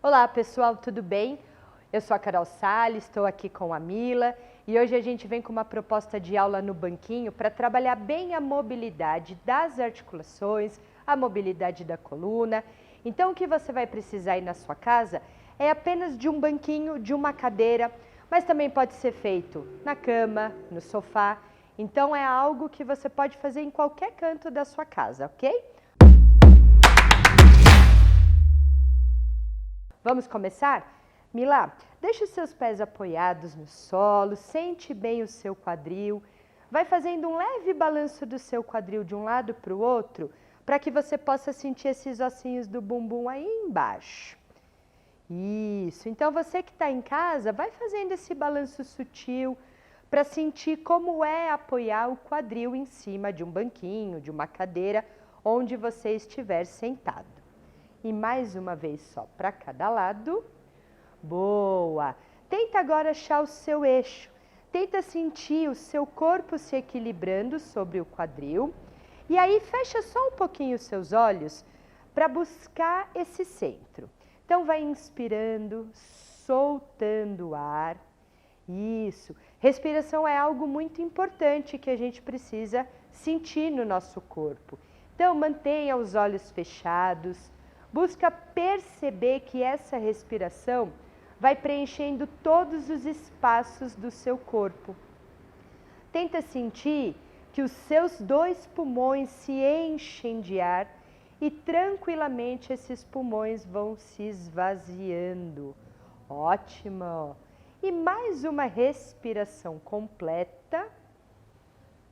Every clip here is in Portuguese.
Olá pessoal, tudo bem? Eu sou a Carol Salles, estou aqui com a Mila e hoje a gente vem com uma proposta de aula no banquinho para trabalhar bem a mobilidade das articulações, a mobilidade da coluna. Então o que você vai precisar aí na sua casa é apenas de um banquinho, de uma cadeira, mas também pode ser feito na cama, no sofá. Então é algo que você pode fazer em qualquer canto da sua casa, ok? Vamos começar? Mila, deixe os seus pés apoiados no solo, sente bem o seu quadril, vai fazendo um leve balanço do seu quadril de um lado para o outro, para que você possa sentir esses ossinhos do bumbum aí embaixo. Isso, então você que está em casa, vai fazendo esse balanço sutil para sentir como é apoiar o quadril em cima de um banquinho, de uma cadeira, onde você estiver sentado. E mais uma vez só para cada lado. Boa! Tenta agora achar o seu eixo. Tenta sentir o seu corpo se equilibrando sobre o quadril. E aí fecha só um pouquinho os seus olhos para buscar esse centro. Então vai inspirando, soltando o ar. Isso. Respiração é algo muito importante que a gente precisa sentir no nosso corpo. Então mantenha os olhos fechados. Busca perceber que essa respiração vai preenchendo todos os espaços do seu corpo. Tenta sentir que os seus dois pulmões se enchem de ar e tranquilamente esses pulmões vão se esvaziando. Ótimo! E mais uma respiração completa.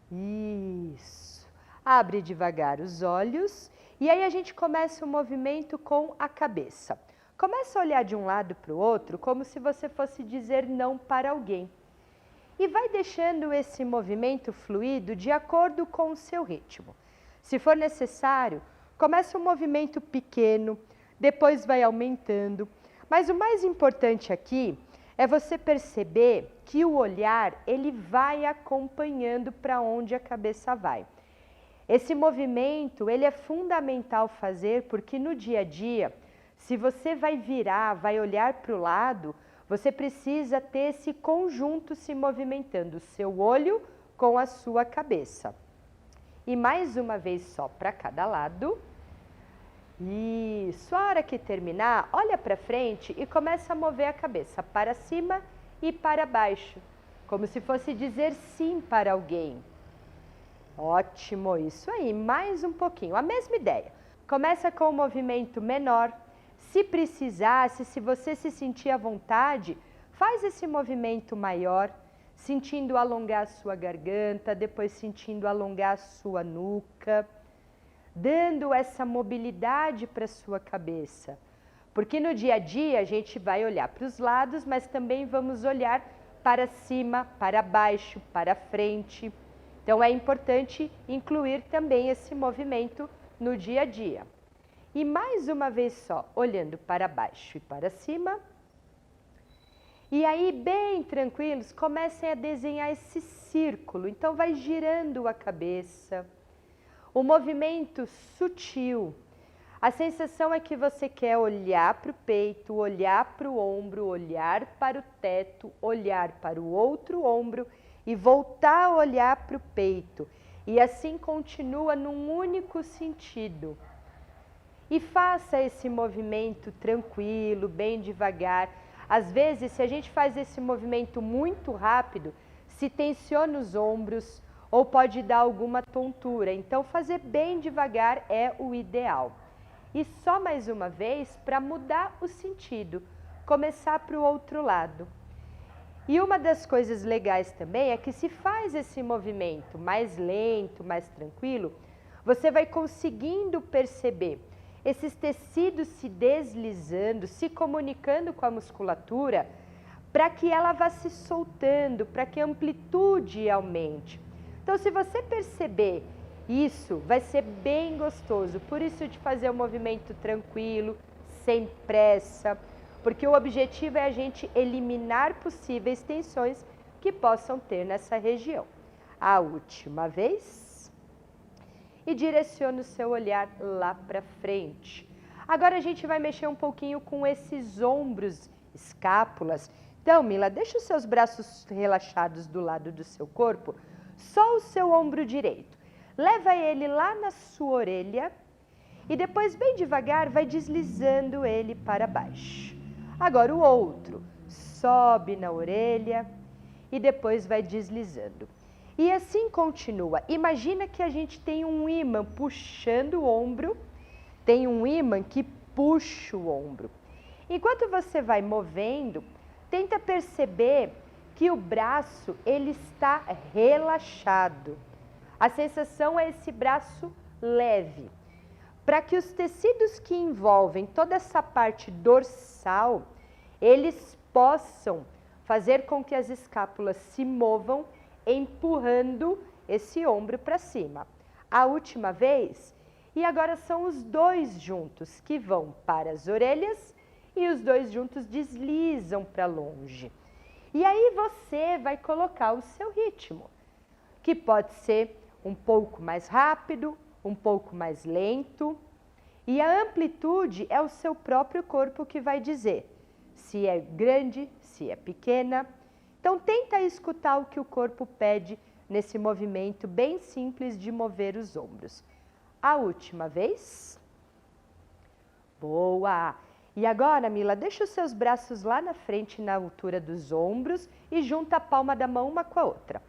Isso. Abre devagar os olhos. E aí a gente começa o movimento com a cabeça. Começa a olhar de um lado para o outro como se você fosse dizer não para alguém. E vai deixando esse movimento fluido de acordo com o seu ritmo. Se for necessário, começa um movimento pequeno, depois vai aumentando. Mas o mais importante aqui é você perceber que o olhar ele vai acompanhando para onde a cabeça vai. Esse movimento, ele é fundamental fazer porque no dia a dia, se você vai virar, vai olhar para o lado, você precisa ter esse conjunto se movimentando, o seu olho com a sua cabeça. E mais uma vez só para cada lado. Isso, a hora que terminar, olha para frente e começa a mover a cabeça para cima e para baixo, como se fosse dizer sim para alguém. Ótimo, isso aí, mais um pouquinho, a mesma ideia. Começa com um movimento menor, se precisasse, se você se sentir à vontade, faz esse movimento maior, sentindo alongar a sua garganta, depois sentindo alongar a sua nuca, dando essa mobilidade para a sua cabeça. Porque no dia a dia a gente vai olhar para os lados, mas também vamos olhar para cima, para baixo, para frente. Então é importante incluir também esse movimento no dia a dia. E mais uma vez só, olhando para baixo e para cima. E aí, bem tranquilos, comecem a desenhar esse círculo. Então vai girando a cabeça. O movimento sutil. A sensação é que você quer olhar para o peito, olhar para o ombro, olhar para o teto, olhar para o outro ombro e voltar a olhar para o peito. E assim continua num único sentido. E faça esse movimento tranquilo, bem devagar. Às vezes, se a gente faz esse movimento muito rápido, se tensiona os ombros ou pode dar alguma tontura. Então, fazer bem devagar é o ideal. E só mais uma vez, para mudar o sentido, começar para o outro lado. E uma das coisas legais também é que se faz esse movimento mais lento, mais tranquilo, você vai conseguindo perceber esses tecidos se deslizando, se comunicando com a musculatura, para que ela vá se soltando, para que a amplitude aumente. Então, se você perceber isso, vai ser bem gostoso. Por isso de fazer um movimento tranquilo, sem pressa, porque o objetivo é a gente eliminar possíveis tensões que possam ter nessa região. A última vez. E direcione o seu olhar lá para frente. Agora a gente vai mexer um pouquinho com esses ombros, escápulas. Então, Mila, deixa os seus braços relaxados do lado do seu corpo, só o seu ombro direito. Leva ele lá na sua orelha e depois, bem devagar, vai deslizando ele para baixo. Agora o outro, sobe na orelha e depois vai deslizando. E assim continua. Imagina que a gente tem um ímã puxando o ombro, tem um ímã que puxa o ombro. Enquanto você vai movendo, tenta perceber que o braço ele está relaxado. A sensação é esse braço leve. Para que os tecidos que envolvem toda essa parte dorsal, eles possam fazer com que as escápulas se movam, empurrando esse ombro para cima. A última vez, e agora são os dois juntos que vão para as orelhas e os dois juntos deslizam para longe. E aí você vai colocar o seu ritmo, que pode ser um pouco mais rápido, um pouco mais lento. E a amplitude é o seu próprio corpo que vai dizer se é grande, se é pequena. Então, tenta escutar o que o corpo pede nesse movimento bem simples de mover os ombros. A última vez. Boa! E agora, Mila, deixa os seus braços lá na frente, na altura dos ombros e junta a palma da mão uma com a outra.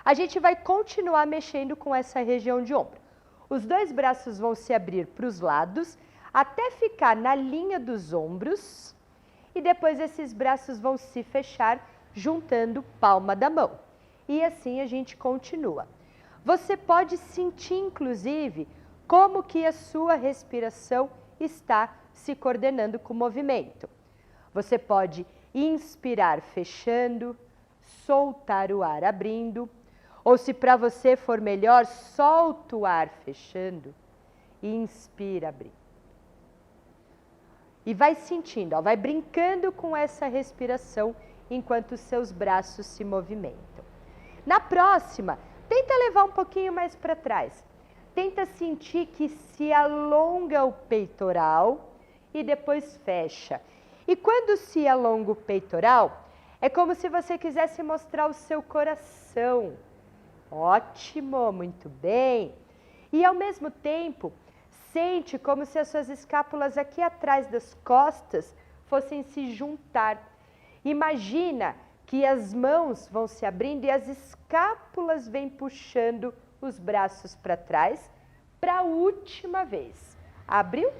A gente vai continuar mexendo com essa região de ombro. Os dois braços vão se abrir para os lados até ficar na linha dos ombros e depois esses braços vão se fechar juntando palma da mão. E assim a gente continua. Você pode sentir, inclusive, como que a sua respiração está se coordenando com o movimento. Você pode inspirar fechando, soltar o ar abrindo, ou se para você for melhor, solta o ar fechando e inspira abrindo. E vai sentindo, ó, vai brincando com essa respiração enquanto os seus braços se movimentam. Na próxima, tenta levar um pouquinho mais para trás. Tenta sentir que se alonga o peitoral e depois fecha. E quando se alonga o peitoral, é como se você quisesse mostrar o seu coração. Ótimo, muito bem. E ao mesmo tempo, sente como se as suas escápulas aqui atrás das costas fossem se juntar. Imagina que as mãos vão se abrindo e as escápulas vêm puxando os braços para trás para a última vez. Abriu?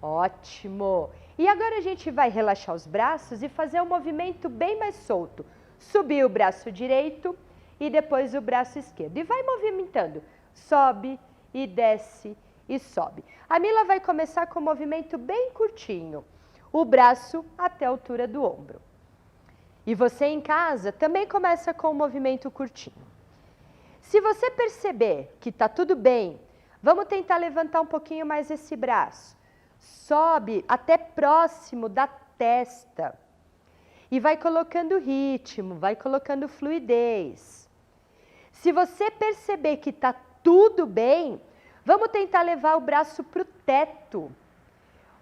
Ótimo! E agora a gente vai relaxar os braços e fazer um movimento bem mais solto. Subir o braço direito e depois o braço esquerdo. E vai movimentando. Sobe e desce e sobe. A Mila vai começar com um movimento bem curtinho. O braço até a altura do ombro. E você em casa também começa com um movimento curtinho. Se você perceber que está tudo bem, vamos tentar levantar um pouquinho mais esse braço. Sobe até próximo da testa. E vai colocando ritmo, vai colocando fluidez. Se você perceber que está tudo bem, vamos tentar levar o braço para o teto.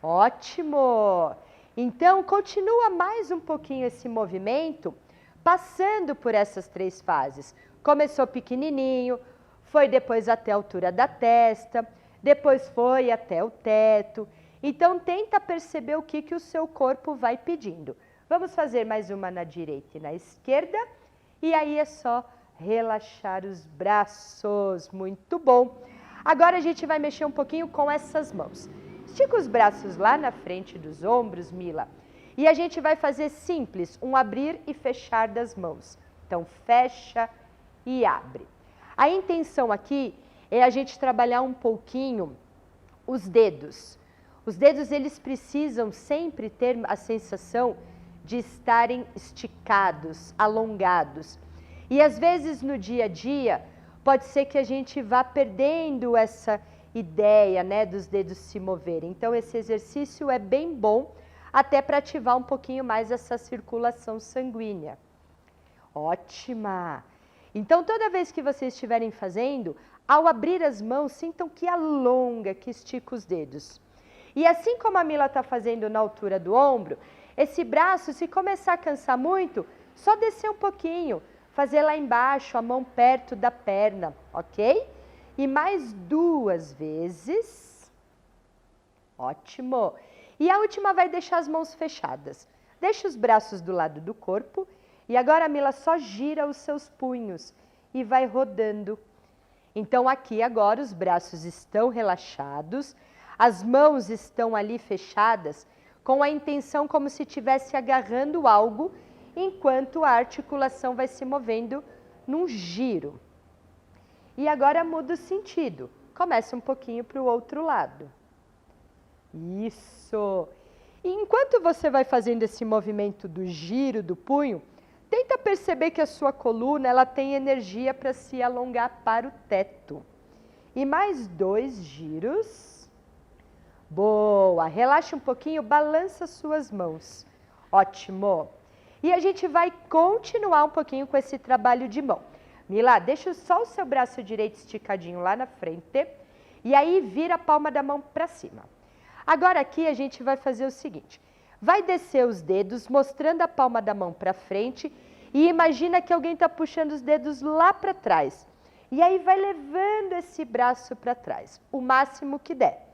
Ótimo! Então, continua mais um pouquinho esse movimento, passando por essas três fases. Começou pequenininho, foi depois até a altura da testa, depois foi até o teto. Então, tenta perceber o que o seu corpo vai pedindo. Vamos fazer mais uma na direita e na esquerda. E aí é só relaxar os braços. Muito bom. Agora a gente vai mexer um pouquinho com essas mãos. Estica os braços lá na frente dos ombros, Mila. E a gente vai fazer simples, um abrir e fechar das mãos. Então, fecha e abre. A intenção aqui é a gente trabalhar um pouquinho os dedos. Os dedos, eles precisam sempre ter a sensação de estarem esticados, alongados. E às vezes no dia a dia, pode ser que a gente vá perdendo essa ideia, né, dos dedos se moverem. Então esse exercício é bem bom, até para ativar um pouquinho mais essa circulação sanguínea. Ótima! Então toda vez que vocês estiverem fazendo, Ao abrir as mãos, sintam que alonga, que estica os dedos. E assim como a Mila está fazendo na altura do ombro, esse braço, se começar a cansar muito, só descer um pouquinho, fazer lá embaixo, a mão perto da perna, ok? E mais 2 vezes. Ótimo. E a última vai deixar as mãos fechadas. Deixa os braços do lado do corpo. E agora a Mila só gira os seus punhos e vai rodando. Então aqui agora os braços estão relaxados, as mãos estão ali fechadas, com a intenção como se estivesse agarrando algo, enquanto a articulação vai se movendo num giro. E agora muda o sentido. Começa um pouquinho para o outro lado. Isso! E enquanto você vai fazendo esse movimento do giro do punho, tenta perceber que a sua coluna ela tem energia para se alongar para o teto. E mais 2 giros. Boa! Relaxa um pouquinho, balança suas mãos. Ótimo! E a gente vai continuar um pouquinho com esse trabalho de mão. Mila, deixa só o seu braço direito esticadinho lá na frente. E aí vira a palma da mão para cima. Agora aqui a gente vai fazer o seguinte. Vai descer os dedos, mostrando a palma da mão para frente e imagina que alguém está puxando os dedos lá para trás. E aí vai levando esse braço para trás, o máximo que der.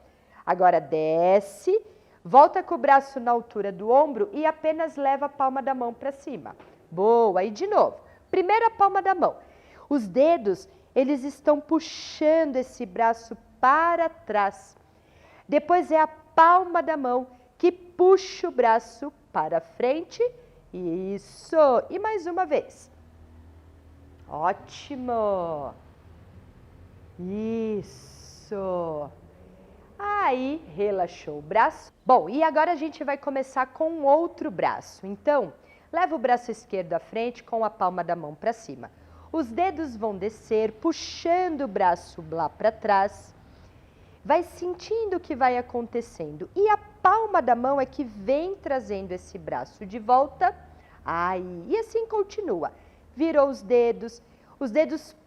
Agora desce, volta com o braço na altura do ombro e apenas leva a palma da mão para cima. Boa, e de novo. Primeiro a palma da mão. Os dedos, eles estão puxando esse braço para trás. Depois é a palma da mão que puxa o braço para frente. Isso! E mais uma vez. Ótimo! Isso! Aí, relaxou o braço. Bom, e agora a gente vai começar com o outro braço. Então, leva o braço esquerdo à frente com a palma da mão para cima. Os dedos vão descer, puxando o braço lá para trás. Vai sentindo o que vai acontecendo. E a palma da mão é que vem trazendo esse braço de volta. Aí, e assim continua. Virou os dedos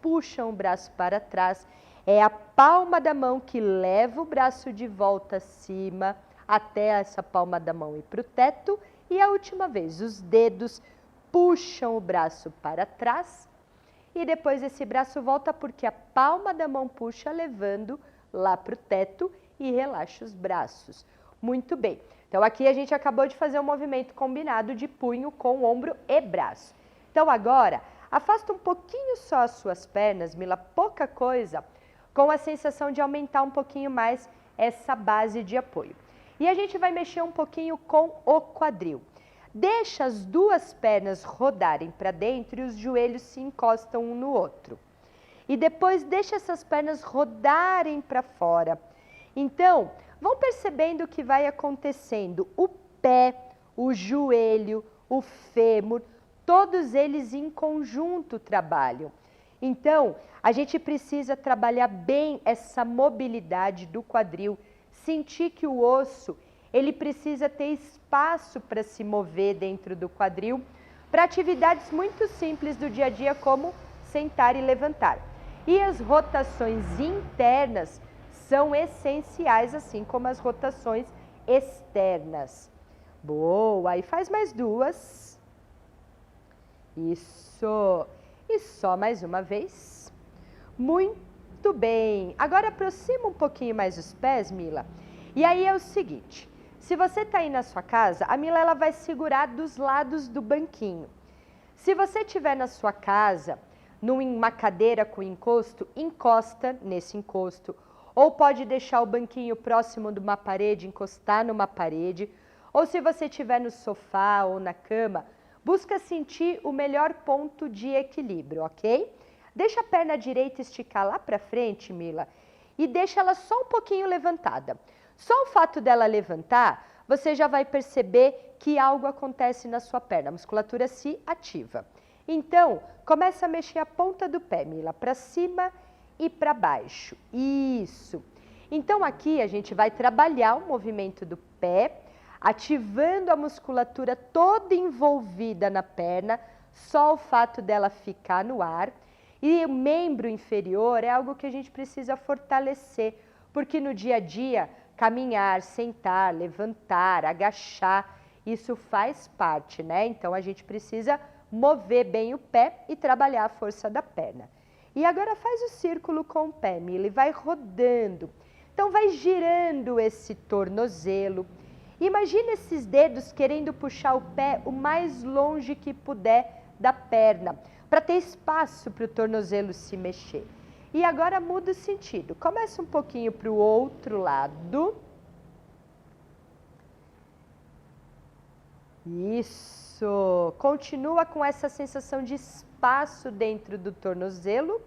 puxam o braço para trás. É a palma da mão que leva o braço de volta acima, até essa palma da mão ir para o teto. E a última vez, os dedos puxam o braço para trás. E depois esse braço volta porque a palma da mão puxa, levando lá para o teto e relaxa os braços. Muito bem. Então, aqui a gente acabou de fazer um movimento combinado de punho com ombro e braço. Então, agora, afasta um pouquinho só as suas pernas, Mila, pouca coisa, com a sensação de aumentar um pouquinho mais essa base de apoio. E a gente vai mexer um pouquinho com o quadril. Deixa as 2 pernas rodarem para dentro e os joelhos se encostam um no outro. E depois deixa essas pernas rodarem para fora. Então, vão percebendo o que vai acontecendo. O pé, o joelho, o fêmur, todos eles em conjunto trabalham. Então, a gente precisa trabalhar bem essa mobilidade do quadril, sentir que o osso, ele precisa ter espaço para se mover dentro do quadril, para atividades muito simples do dia a dia, como sentar e levantar. E as rotações internas são essenciais, assim como as rotações externas. Boa, e faz mais 2. Isso. E só mais uma vez. Muito bem. Agora aproxima um pouquinho mais os pés, Mila. E aí é o seguinte, se você está aí na sua casa, a Mila ela vai segurar dos lados do banquinho. Se você estiver na sua casa, numa cadeira com encosto, encosta nesse encosto. Ou pode deixar o banquinho próximo de uma parede, encostar numa parede. Ou se você estiver no sofá ou na cama, busca sentir o melhor ponto de equilíbrio, ok? Deixa a perna direita esticar lá para frente, Mila, e deixa ela só um pouquinho levantada. Só o fato dela levantar, você já vai perceber que algo acontece na sua perna, a musculatura se ativa. Então, começa a mexer a ponta do pé, Mila, para cima e para baixo. Isso. Então, aqui a gente vai trabalhar o movimento do pé, ativando a musculatura toda envolvida na perna, só o fato dela ficar no ar. E o membro inferior é algo que a gente precisa fortalecer, porque no dia a dia, caminhar, sentar, levantar, agachar, isso faz parte, né? Então a gente precisa mover bem o pé e trabalhar a força da perna. E agora faz o círculo com o pé, Mila, e vai rodando. Então vai girando esse tornozelo. Imagina esses dedos querendo puxar o pé o mais longe que puder da perna, para ter espaço para o tornozelo se mexer. E agora muda o sentido. Começa um pouquinho para o outro lado. Isso. Continua com essa sensação de espaço dentro do tornozelo.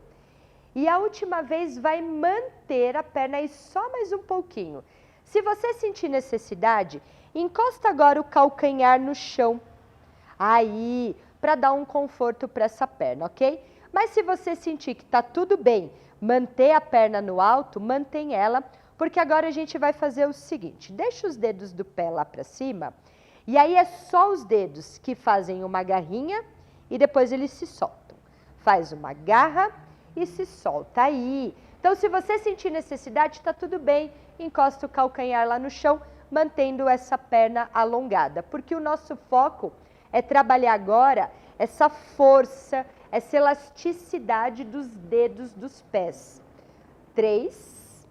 E a última vez vai manter a perna aí só mais um pouquinho. Se você sentir necessidade, encosta agora o calcanhar no chão. Aí, para dar um conforto para essa perna, ok? Mas se você sentir que está tudo bem, manter a perna no alto, mantém ela, porque agora a gente vai fazer o seguinte, deixa os dedos do pé lá para cima, e aí é só os dedos que fazem uma garrinha e depois eles se soltam. Faz uma garra e se solta aí. Então, se você sentir necessidade, está tudo bem, encosta o calcanhar lá no chão, mantendo essa perna alongada, porque o nosso foco é trabalhar agora essa força, essa elasticidade dos dedos dos pés. 3,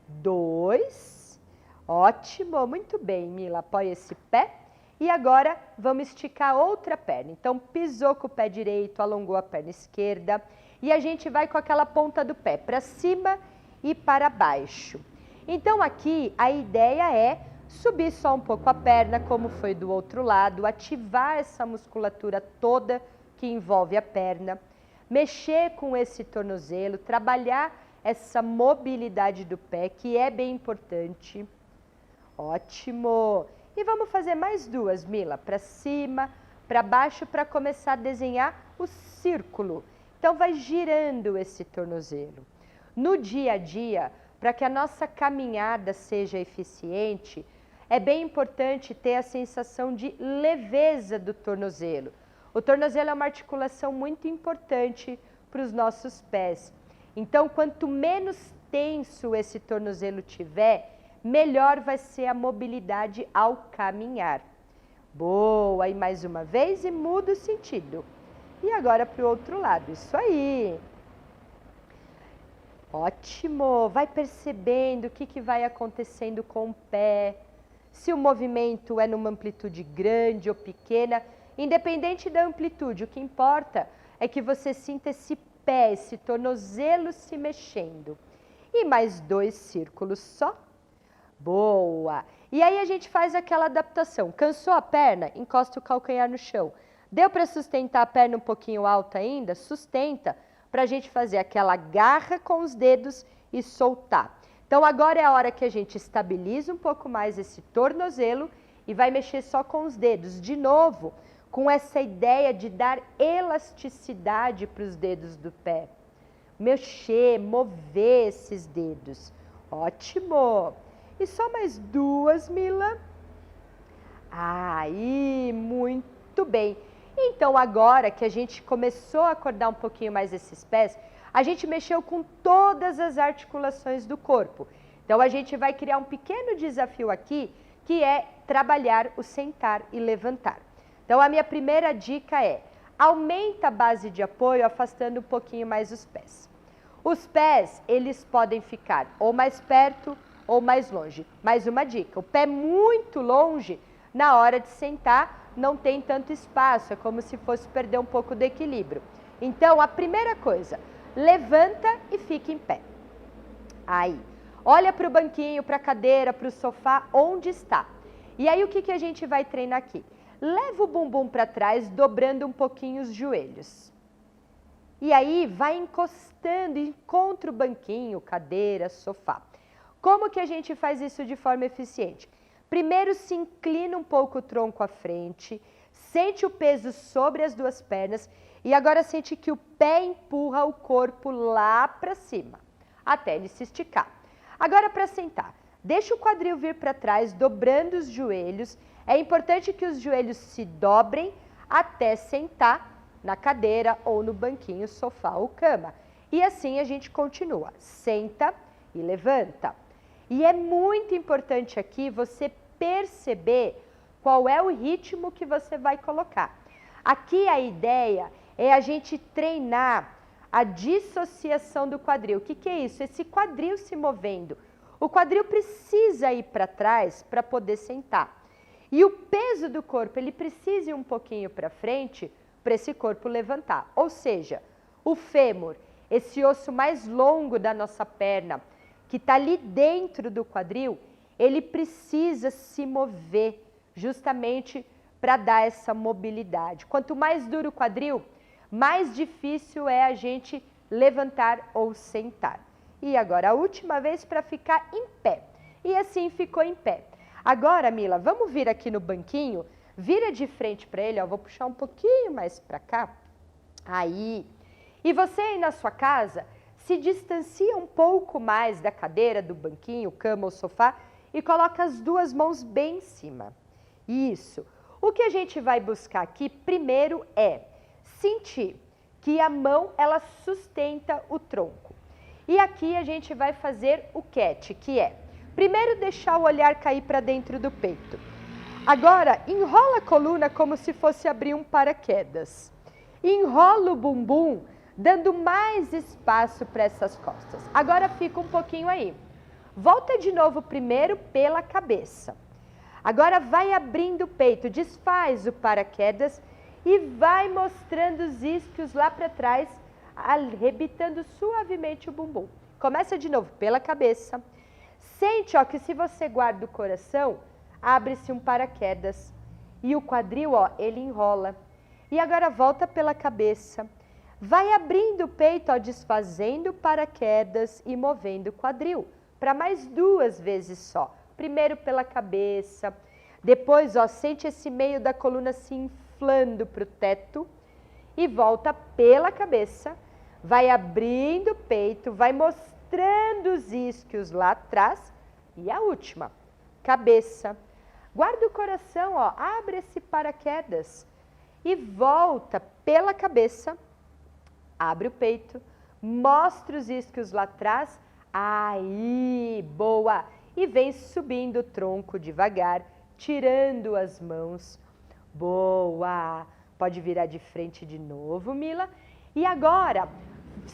2, ótimo, muito bem, Mila, apoia esse pé. E agora vamos esticar outra perna. Então, pisou com o pé direito, alongou a perna esquerda. E a gente vai com aquela ponta do pé para cima e para baixo. Então, aqui a ideia é subir só um pouco a perna, como foi do outro lado, ativar essa musculatura toda que envolve a perna, mexer com esse tornozelo, trabalhar essa mobilidade do pé, que é bem importante. Ótimo! E vamos fazer mais duas, Mila, para cima, para baixo, para começar a desenhar o círculo. Então, vai girando esse tornozelo. No dia a dia, para que a nossa caminhada seja eficiente, é bem importante ter a sensação de leveza do tornozelo. O tornozelo é uma articulação muito importante para os nossos pés. Então, quanto menos tenso esse tornozelo tiver, melhor vai ser a mobilidade ao caminhar. Boa! E mais uma vez e muda o sentido. E agora para o outro lado, isso aí. Ótimo! Vai percebendo o que vai acontecendo com o pé, se o movimento é numa amplitude grande ou pequena, independente da amplitude, o que importa é que você sinta esse pé, esse tornozelo se mexendo. E mais 2 círculos só. Boa! E aí a gente faz aquela adaptação. Cansou a perna? Encosta o calcanhar no chão. Deu para sustentar a perna um pouquinho alta ainda? Sustenta, para a gente fazer aquela garra com os dedos e soltar. Então, agora é a hora que a gente estabiliza um pouco mais esse tornozelo e vai mexer só com os dedos. De novo, com essa ideia de dar elasticidade para os dedos do pé. Mexer, mover esses dedos. Ótimo! E só mais 2, Mila. Aí, muito bem. Então, agora que a gente começou a acordar um pouquinho mais esses pés, a gente mexeu com todas as articulações do corpo. Então, a gente vai criar um pequeno desafio aqui, que é trabalhar o sentar e levantar. Então, a minha primeira dica é, aumenta a base de apoio, afastando um pouquinho mais os pés. Os pés, eles podem ficar ou mais perto ou mais longe. Mais uma dica, o pé muito longe, na hora de sentar, não tem tanto espaço, é como se fosse perder um pouco do equilíbrio. Então, a primeira coisa, levanta e fica em pé. Aí, olha para o banquinho, para a cadeira, para o sofá, onde está. E aí, o que a gente vai treinar aqui? Leva o bumbum para trás, dobrando um pouquinho os joelhos. E aí, vai encostando, encontra o banquinho, cadeira, sofá. Como que a gente faz isso de forma eficiente? Primeiro, se inclina um pouco o tronco à frente, sente o peso sobre as 2 pernas e agora sente que o pé empurra o corpo lá para cima, até ele se esticar. Agora, para sentar, deixa o quadril vir para trás, dobrando os joelhos. É importante que os joelhos se dobrem até sentar na cadeira ou no banquinho, sofá ou cama. E assim a gente continua, senta e levanta. E é muito importante aqui você perceber qual é o ritmo que você vai colocar. Aqui a ideia é a gente treinar a dissociação do quadril. O que é isso? Esse quadril se movendo. O quadril precisa ir para trás para poder sentar. E o peso do corpo, ele precisa ir um pouquinho para frente para esse corpo levantar. Ou seja, o fêmur, esse osso mais longo da nossa perna, que está ali dentro do quadril, ele precisa se mover justamente para dar essa mobilidade. Quanto mais duro o quadril, mais difícil é a gente levantar ou sentar. E agora a última vez para ficar em pé. E assim ficou em pé. Agora, Mila, vamos vir aqui no banquinho, vira de frente para ele, ó, vou puxar um pouquinho mais para cá. Aí. E você aí na sua casa, se distancia um pouco mais da cadeira, do banquinho, cama ou sofá e coloca as duas mãos bem em cima. Isso. O que a gente vai buscar aqui primeiro é sentir que a mão ela sustenta o tronco. E aqui a gente vai fazer o cat, que é primeiro deixar o olhar cair para dentro do peito. Agora enrola a coluna como se fosse abrir um paraquedas. Enrola o bumbum, dando mais espaço para essas costas. Agora fica um pouquinho aí. Volta de novo primeiro pela cabeça. Agora vai abrindo o peito, desfaz o paraquedas e vai mostrando os isquios lá para trás, arrebitando suavemente o bumbum. Começa de novo pela cabeça. Sente, ó, que se você guarda o coração, abre-se um paraquedas. E o quadril, ó, ele enrola. E agora volta pela cabeça. Vai abrindo o peito, ó, desfazendo o paraquedas e movendo o quadril. Para mais 2 vezes só. Primeiro pela cabeça. Depois, ó, sente esse meio da coluna se inflando para o teto. E volta pela cabeça. Vai abrindo o peito, vai mostrando os isquios lá atrás. E a última, cabeça. Guarda o coração, ó, abre esse paraquedas e volta pela cabeça, abre o peito, mostra os isquios lá atrás, aí, boa! E vem subindo o tronco devagar, tirando as mãos, boa! Pode virar de frente de novo, Mila. E agora,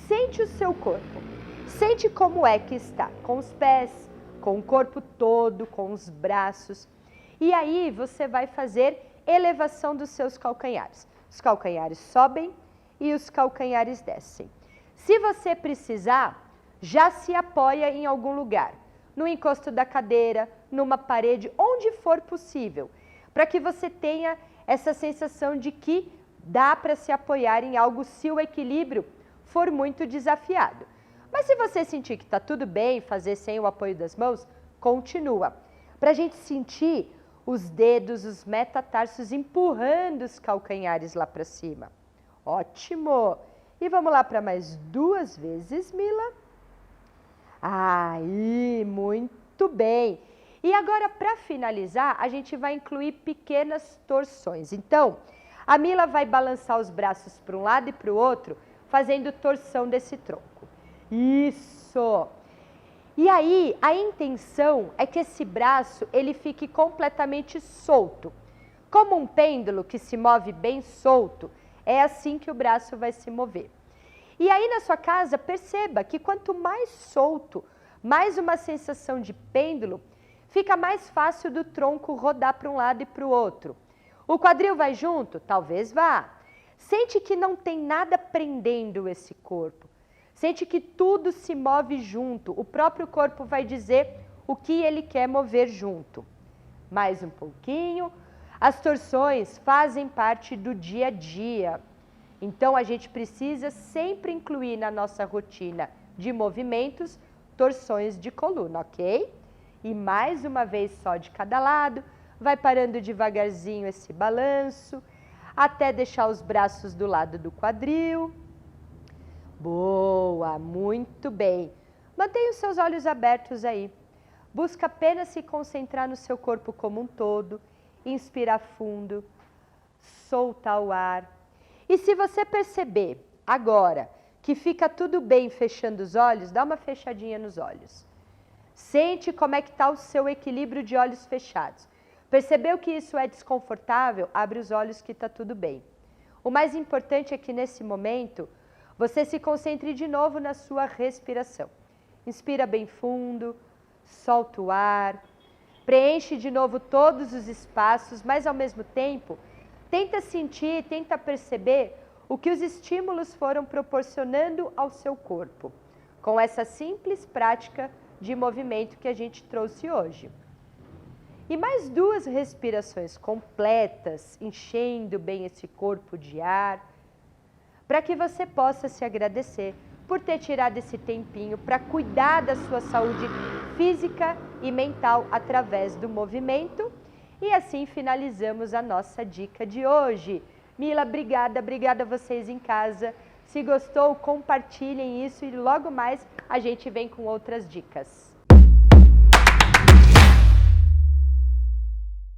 sente o seu corpo, sente como é que está, com os pés, com o corpo todo, com os braços. E aí você vai fazer elevação dos seus calcanhares. Os calcanhares sobem e os calcanhares descem. Se você precisar, já se apoia em algum lugar, no encosto da cadeira, numa parede, onde for possível, para que você tenha essa sensação de que dá para se apoiar em algo se o equilíbrio for muito desafiado. Mas se você sentir que está tudo bem fazer sem o apoio das mãos, continua. Para a gente sentir os dedos, os metatarsos empurrando os calcanhares lá para cima. Ótimo! E vamos lá para mais 2 vezes, Mila. Aí, muito bem! E agora, para finalizar, a gente vai incluir pequenas torções. Então, a Mila vai balançar os braços para um lado e para o outro, fazendo torção desse tronco. Isso! E aí, a intenção é que esse braço ele fique completamente solto. Como um pêndulo que se move bem solto, é assim que o braço vai se mover. E aí na sua casa, perceba que quanto mais solto, mais uma sensação de pêndulo, fica mais fácil do tronco rodar para um lado e para o outro. O quadril vai junto? Talvez vá. Sente que não tem nada prendendo esse corpo. Sente que tudo se move junto. O próprio corpo vai dizer o que ele quer mover junto. Mais um pouquinho. As torções fazem parte do dia a dia. Então, a gente precisa sempre incluir na nossa rotina de movimentos torções de coluna, ok? E mais uma vez só de cada lado. Vai parando devagarzinho esse balanço, até deixar os braços do lado do quadril. Boa, muito bem. Mantenha os seus olhos abertos aí. Busca apenas se concentrar no seu corpo como um todo. Inspirar fundo, soltar o ar. E se você perceber agora que fica tudo bem fechando os olhos, dá uma fechadinha nos olhos. Sente como é que está o seu equilíbrio de olhos fechados. Percebeu que isso é desconfortável? Abre os olhos que está tudo bem. O mais importante é que nesse momento você se concentre de novo na sua respiração. Inspira bem fundo, solta o ar, preenche de novo todos os espaços, mas ao mesmo tempo tenta sentir, tenta perceber o que os estímulos foram proporcionando ao seu corpo, com essa simples prática de movimento que a gente trouxe hoje. E mais 2 respirações completas, enchendo bem esse corpo de ar, para que você possa se agradecer por ter tirado esse tempinho para cuidar da sua saúde física e mental através do movimento. E assim finalizamos a nossa dica de hoje. Mila, obrigada a vocês em casa. Se gostou, compartilhem isso e logo mais a gente vem com outras dicas.